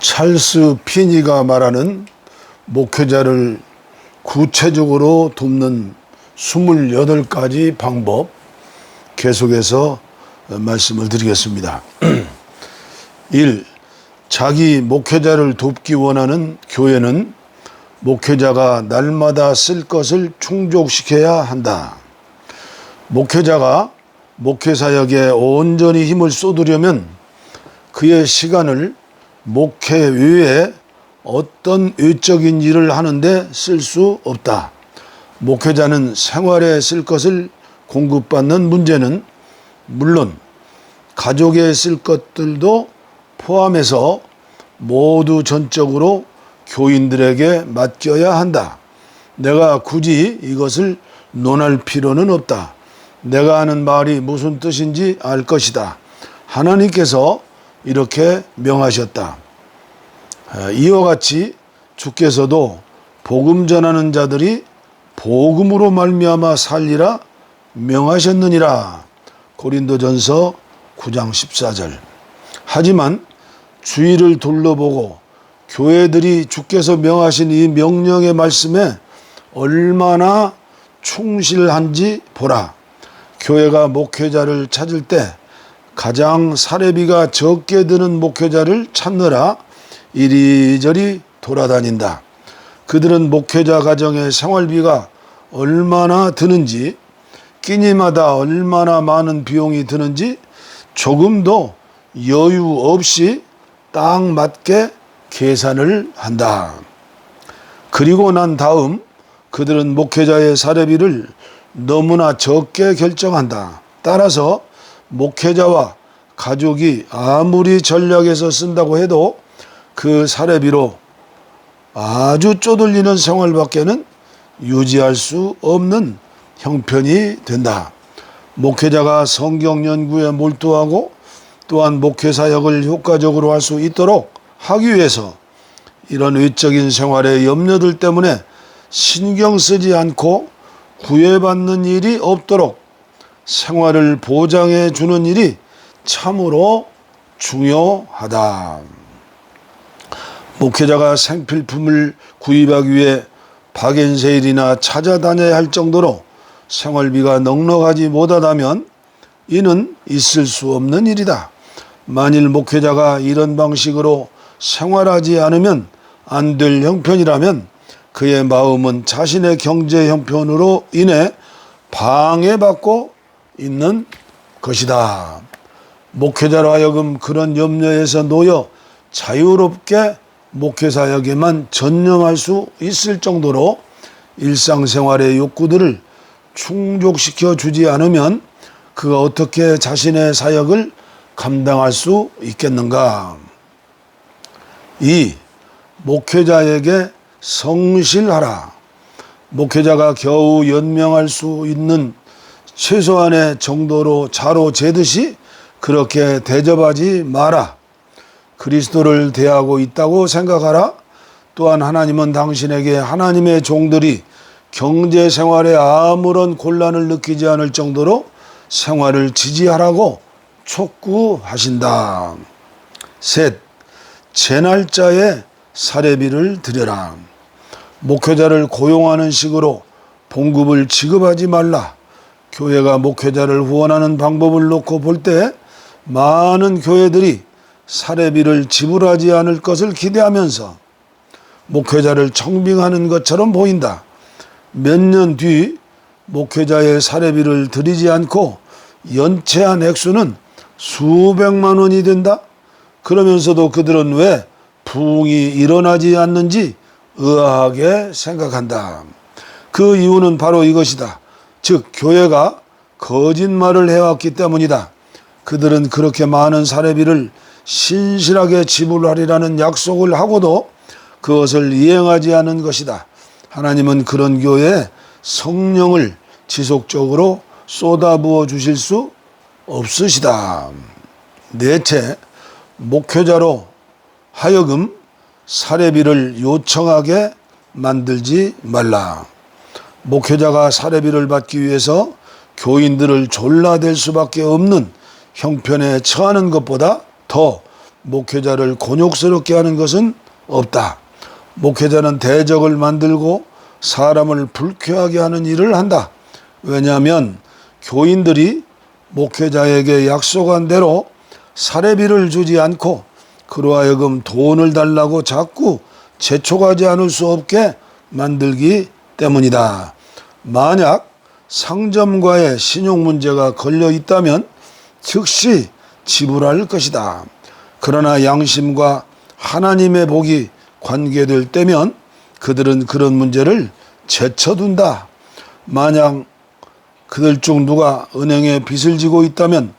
찰스 피니가 말하는 목회자를 구체적으로 돕는 28가지 방법 계속해서 말씀을 드리겠습니다. 1. 자기 목회자를 돕기 원하는 교회는 목회자가 날마다 쓸 것을 충족시켜야 한다. 목회자가 목회사역에 온전히 힘을 쏟으려면 그의 시간을 목회 외에 어떤 외적인 일을 하는데 쓸 수 없다. 목회자는 생활에 쓸 것을 공급받는 문제는 물론 가족에 쓸 것들도 포함해서 모두 전적으로 교인들에게 맡겨야 한다. 내가 굳이 이것을 논할 필요는 없다. 내가 하는 말이 무슨 뜻인지 알 것이다. 하나님께서 이렇게 명하셨다. 이와 같이 주께서도 복음 전하는 자들이 복음으로 말미암아 살리라 명하셨느니라. 고린도전서 9장 14절. 하지만 주위를 둘러보고 교회들이 주께서 명하신 이 명령의 말씀에 얼마나 충실한지 보라. 교회가 목회자를 찾을 때 가장 사례비가 적게 드는 목회자를 찾느라 이리저리 돌아다닌다. 그들은 목회자 가정의 생활비가 얼마나 드는지, 끼니마다 얼마나 많은 비용이 드는지 조금도 여유 없이 딱 맞게 계산을 한다. 그리고 난 다음 그들은 목회자의 사례비를 너무나 적게 결정한다. 따라서 목회자와 가족이 아무리 전략해서 쓴다고 해도 그 사례비로 아주 쪼들리는 생활밖에는 유지할 수 없는 형편이 된다. 목회자가 성경 연구에 몰두하고 또한 목회 사역을 효과적으로 할 수 있도록 하기 위해서 이런 외적인 생활의 염려들 때문에 신경 쓰지 않고 구애받는 일이 없도록 생활을 보장해 주는 일이 참으로 중요하다. 목회자가 생필품을 구입하기 위해 박앤세일이나 찾아다녀야 할 정도로 생활비가 넉넉하지 못하다면 이는 있을 수 없는 일이다. 만일 목회자가 이런 방식으로 생활하지 않으면 안 될 형편이라면 그의 마음은 자신의 경제 형편으로 인해 방해받고 있는 것이다. 목회자로 하여금 그런 염려에서 놓여 자유롭게 목회사역에만 전념할 수 있을 정도로 일상생활의 욕구들을 충족시켜 주지 않으면 그가 어떻게 자신의 사역을 감당할 수 있겠는가? 2. 목회자에게 성실하라. 목회자가 겨우 연명할 수 있는 최소한의 정도로 자로 재듯이 그렇게 대접하지 마라. 그리스도를 대하고 있다고 생각하라. 또한 하나님은 당신에게 하나님의 종들이 경제 생활에 아무런 곤란을 느끼지 않을 정도로 생활을 지지하라고 촉구하신다. 셋, 제 날짜에 사례비를 드려라. 목회자를 고용하는 식으로 봉급을 지급하지 말라. 교회가 목회자를 후원하는 방법을 놓고 볼 때 많은 교회들이 사례비를 지불하지 않을 것을 기대하면서 목회자를 청빙하는 것처럼 보인다. 몇 년 뒤 목회자의 사례비를 드리지 않고 연체한 액수는 수백만 원이 된다. 그러면서도 그들은 왜 부흥이 일어나지 않는지 의아하게 생각한다. 그 이유는 바로 이것이다. 즉 교회가 거짓말을 해왔기 때문이다. 그들은 그렇게 많은 사례비를 신실하게 지불하리라는 약속을 하고도 그것을 이행하지 않은 것이다. 하나님은 그런 교회에 성령을 지속적으로 쏟아부어 주실 수 없으시다. 넷째, 목회자로 하여금 사례비를 요청하게 만들지 말라. 목회자가 사례비를 받기 위해서 교인들을 졸라댈 수밖에 없는 형편에 처하는 것보다 더 목회자를 곤욕스럽게 하는 것은 없다. 목회자는 대적을 만들고 사람을 불쾌하게 하는 일을 한다. 왜냐하면 교인들이 목회자에게 약속한 대로 사례비를 주지 않고 그로 하여금 돈을 달라고 자꾸 재촉하지 않을 수 없게 만들기 때문이다. 만약 상점과의 신용 문제가 걸려 있다면 즉시 지불할 것이다. 그러나 양심과 하나님의 복이 관계될 때면 그들은 그런 문제를 제쳐둔다. 만약 그들 중 누가 은행에 빚을 지고 있다면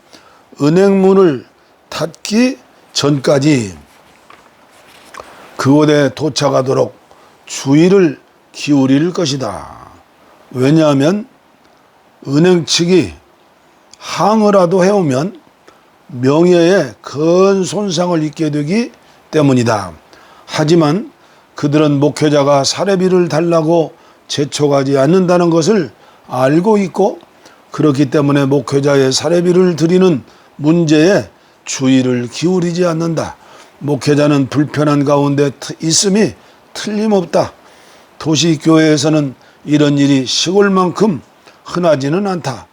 은행문을 닫기 전까지 그곳에 도착하도록 주의를 기울일 것이다. 왜냐하면 은행 측이 항의라도 해오면 명예에 큰 손상을 입게 되기 때문이다. 하지만 그들은 목회자가 사례비를 달라고 재촉하지 않는다는 것을 알고 있고 그렇기 때문에 목회자의 사례비를 드리는 문제에 주의를 기울이지 않는다. 목회자는 불편한 가운데 있음이 틀림없다. 도시교회에서는 이런 일이 시골만큼 흔하지는 않다.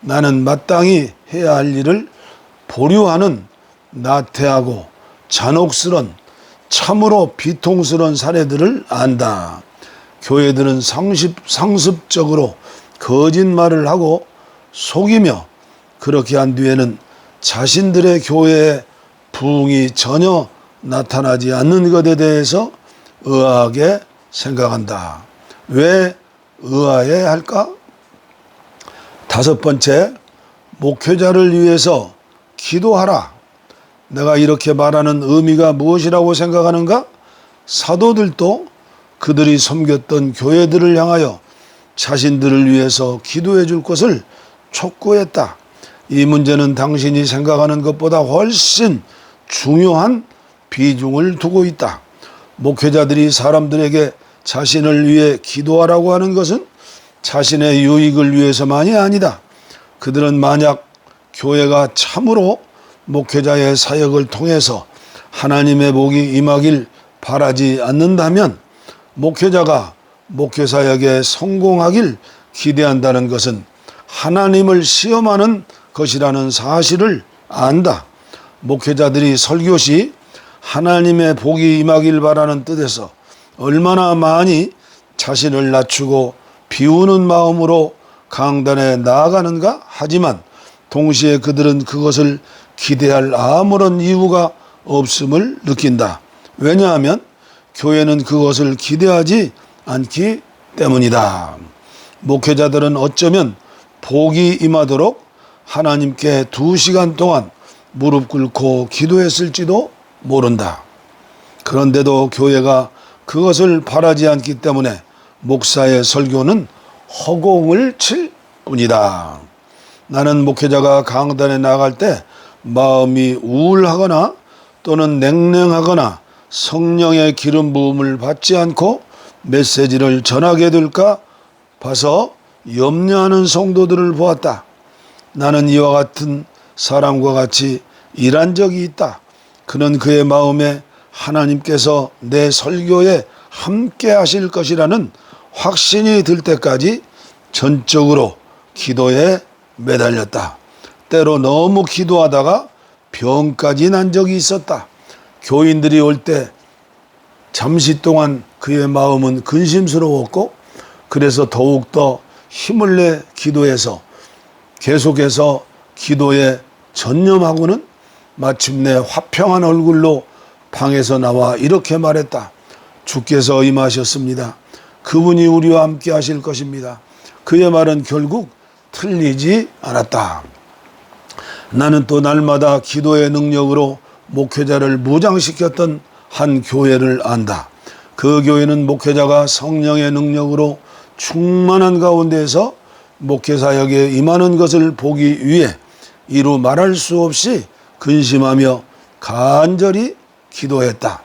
나는 마땅히 해야 할 일을 보류하는 나태하고 잔혹스런 참으로 비통스러운 사례들을 안다. 교회들은 상습적으로 거짓말을 하고 속이며 그렇게 한 뒤에는 자신들의 교회에 부흥이 전혀 나타나지 않는 것에 대해서 의아하게 생각한다. 왜 의아해야 할까? 다섯 번째, 목회자를 위해서 기도하라. 내가 이렇게 말하는 의미가 무엇이라고 생각하는가? 사도들도 그들이 섬겼던 교회들을 향하여 자신들을 위해서 기도해 줄 것을 촉구했다. 이 문제는 당신이 생각하는 것보다 훨씬 중요한 비중을 두고 있다. 목회자들이 사람들에게 자신을 위해 기도하라고 하는 것은 자신의 유익을 위해서만이 아니다. 그들은 만약 교회가 참으로 목회자의 사역을 통해서 하나님의 복이 임하길 바라지 않는다면 목회자가 목회사역에 성공하길 기대한다는 것은 하나님을 시험하는 것이라는 사실을 안다. 목회자들이 설교 시 하나님의 복이 임하길 바라는 뜻에서 얼마나 많이 자신을 낮추고 비우는 마음으로 강단에 나아가는가? 하지만 동시에 그들은 그것을 기대할 아무런 이유가 없음을 느낀다. 왜냐하면 교회는 그것을 기대하지 않기 때문이다. 목회자들은 어쩌면 복이 임하도록 하나님께 2시간 동안 무릎 꿇고 기도했을지도 모른다. 그런데도 교회가 그것을 바라지 않기 때문에 목사의 설교는 허공을 칠 뿐이다. 나는 목회자가 강단에 나갈 때 마음이 우울하거나 또는 냉랭하거나 성령의 기름 부음을 받지 않고 메시지를 전하게 될까 봐서 염려하는 성도들을 보았다. 나는 이와 같은 사람과 같이 일한 적이 있다. 그는 그의 마음에 하나님께서 내 설교에 함께 하실 것이라는 확신이 들 때까지 전적으로 기도에 매달렸다. 때로 너무 기도하다가 병까지 난 적이 있었다. 교인들이 올 때 잠시 동안 그의 마음은 근심스러웠고 그래서 더욱더 힘을 내 기도해서 계속해서 기도에 전념하고는 마침내 화평한 얼굴로 방에서 나와 이렇게 말했다. 주께서 임하셨습니다. 그분이 우리와 함께 하실 것입니다. 그의 말은 결국 틀리지 않았다. 나는 또 날마다 기도의 능력으로 목회자를 무장시켰던 한 교회를 안다. 그 교회는 목회자가 성령의 능력으로 충만한 가운데에서 목회사역에 임하는 것을 보기 위해 이루 말할 수 없이 근심하며 간절히 기도했다.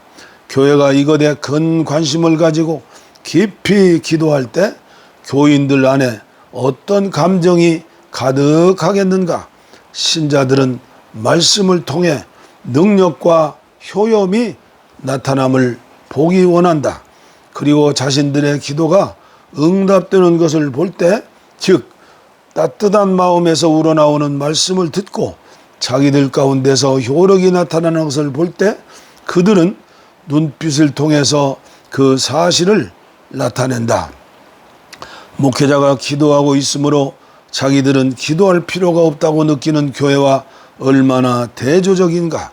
교회가 이것에 큰 관심을 가지고 깊이 기도할 때 교인들 안에 어떤 감정이 가득하겠는가? 신자들은 말씀을 통해 능력과 효염이 나타남을 보기 원한다. 그리고 자신들의 기도가 응답되는 것을 볼 때, 즉 따뜻한 마음에서 우러나오는 말씀을 듣고 자기들 가운데서 효력이 나타나는 것을 볼 때 그들은 눈빛을 통해서 그 사실을 나타낸다. 목회자가 기도하고 있으므로 자기들은 기도할 필요가 없다고 느끼는 교회와 얼마나 대조적인가.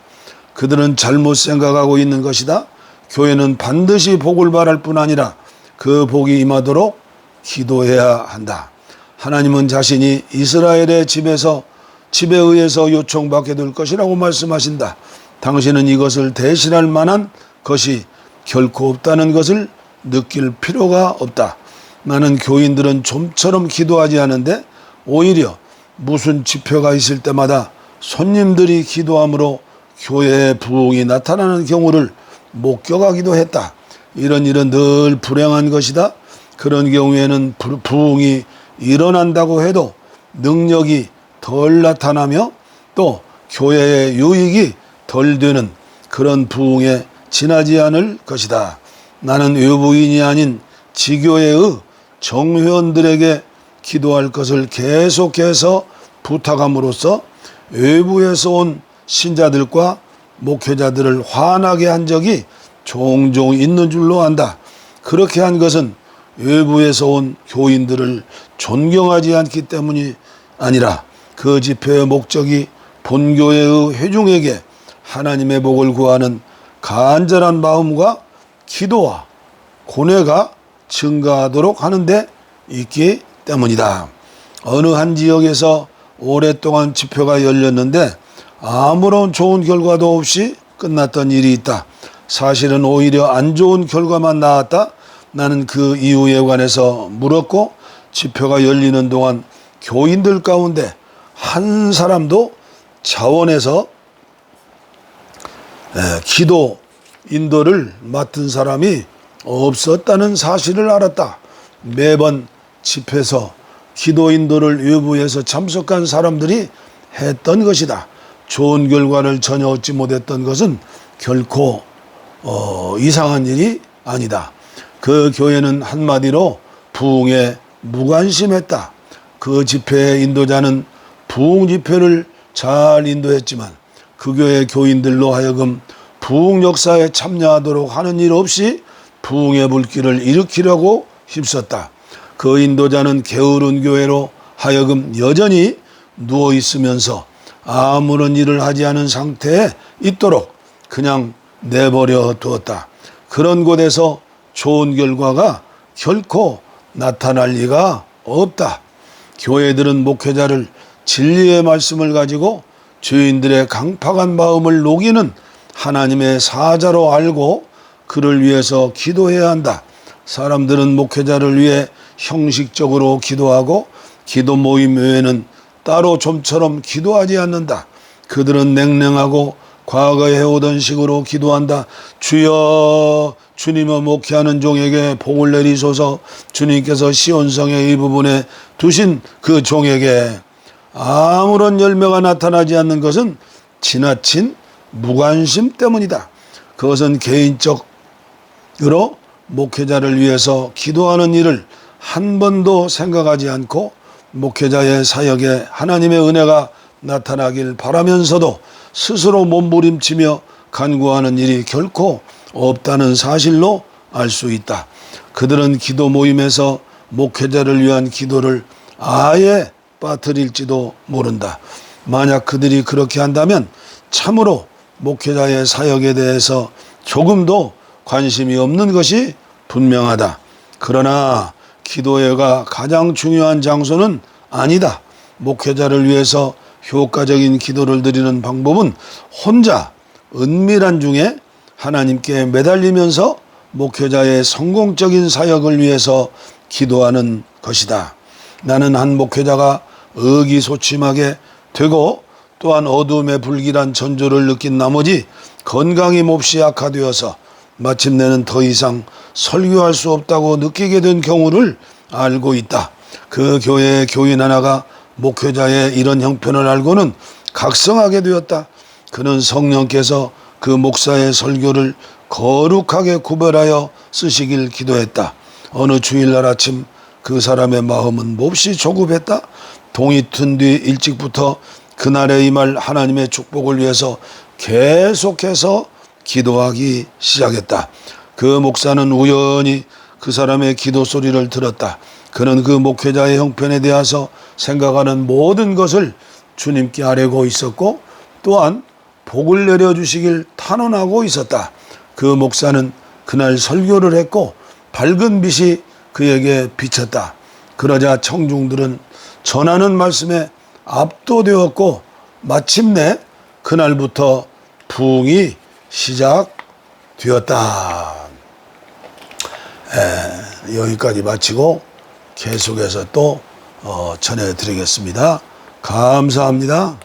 그들은 잘못 생각하고 있는 것이다. 교회는 반드시 복을 바랄 뿐 아니라 그 복이 임하도록 기도해야 한다. 하나님은 자신이 이스라엘의 집에 의해서 요청받게 될 것이라고 말씀하신다. 당신은 이것을 대신할 만한 것이 결코 없다는 것을 느낄 필요가 없다. 나는 교인들은 좀처럼 기도하지 않은데 오히려 무슨 집회가 있을 때마다 손님들이 기도함으로 교회의 부흥이 나타나는 경우를 목격하기도 했다. 이런 일은 늘 불행한 것이다. 그런 경우에는 부흥이 일어난다고 해도 능력이 덜 나타나며 또 교회의 유익이 덜 되는 그런 부흥에 지나지 않을 것이다. 나는 외부인이 아닌 지교회의 정회원들에게 기도할 것을 계속해서 부탁함으로써 외부에서 온 신자들과 목회자들을 화나게 한 적이 종종 있는 줄로 안다. 그렇게 한 것은 외부에서 온 교인들을 존경하지 않기 때문이 아니라 그 집회의 목적이 본교회의 회중에게 하나님의 복을 구하는 간절한 마음과 기도와 고뇌가 증가하도록 하는 데 있기 때문이다. 어느 한 지역에서 오랫동안 집회가 열렸는데 아무런 좋은 결과도 없이 끝났던 일이 있다. 사실은 오히려 안 좋은 결과만 나왔다. 나는 그 이유에 관해서 물었고 집회가 열리는 동안 교인들 가운데 한 사람도 자원해서 기도 인도를 맡은 사람이 없었다는 사실을 알았다. 매번 집회에서 기도 인도를 외부에서 참석한 사람들이 했던 것이다. 좋은 결과를 전혀 얻지 못했던 것은 결코 이상한 일이 아니다. 그 교회는 한마디로 부흥에 무관심했다. 그 집회의 인도자는 부흥 집회를 잘 인도했지만 그 교회 교인들로 하여금 부흥 역사에 참여하도록 하는 일 없이 부흥의 불길을 일으키려고 힘썼다. 그 인도자는 게으른 교회로 하여금 여전히 누워 있으면서 아무런 일을 하지 않은 상태에 있도록 그냥 내버려 두었다. 그런 곳에서 좋은 결과가 결코 나타날 리가 없다. 교회들은 목회자를 진리의 말씀을 가지고 죄인들의 강팍한 마음을 녹이는 하나님의 사자로 알고 그를 위해서 기도해야 한다. 사람들은 목회자를 위해 형식적으로 기도하고 기도 모임 외에는 따로 좀처럼 기도하지 않는다. 그들은 냉랭하고 과거에 해오던 식으로 기도한다. 주여, 주님의 목회하는 종에게 복을 내리소서. 주님께서 시온성의 이 부분에 두신 그 종에게 아무런 열매가 나타나지 않는 것은 지나친 무관심 때문이다. 그것은 개인적으로 목회자를 위해서 기도하는 일을 한 번도 생각하지 않고 목회자의 사역에 하나님의 은혜가 나타나길 바라면서도 스스로 몸부림치며 간구하는 일이 결코 없다는 사실로 알 수 있다. 그들은 기도 모임에서 목회자를 위한 기도를 아예 빠뜨릴지도 모른다. 만약 그들이 그렇게 한다면 참으로 목회자의 사역에 대해서 조금도 관심이 없는 것이 분명하다. 그러나 기도회가 가장 중요한 장소는 아니다. 목회자를 위해서 효과적인 기도를 드리는 방법은 혼자 은밀한 중에 하나님께 매달리면서 목회자의 성공적인 사역을 위해서 기도하는 것이다. 나는 한 목회자가 의기소침하게 되고 또한 어둠의 불길한 전조를 느낀 나머지 건강이 몹시 악화되어서 마침내는 더 이상 설교할 수 없다고 느끼게 된 경우를 알고 있다. 그 교회의 교인 하나가 목회자의 이런 형편을 알고는 각성하게 되었다. 그는 성령께서 그 목사의 설교를 거룩하게 구별하여 쓰시길 기도했다. 어느 주일날 아침 그 사람의 마음은 몹시 조급했다. 동이 튼 뒤 일찍부터 그날에 임할 하나님의 축복을 위해서 계속해서 기도하기 시작했다. 그 목사는 우연히 그 사람의 기도 소리를 들었다. 그는 그 목회자의 형편에 대해서 생각하는 모든 것을 주님께 아뢰고 있었고 또한 복을 내려주시길 탄원하고 있었다. 그 목사는 그날 설교를 했고 밝은 빛이 그에게 비쳤다. 그러자 청중들은 전하는 말씀에 압도되었고 마침내 그날부터 부흥이 시작되었다. 여기까지 마치고 계속해서 또 전해드리겠습니다. 감사합니다.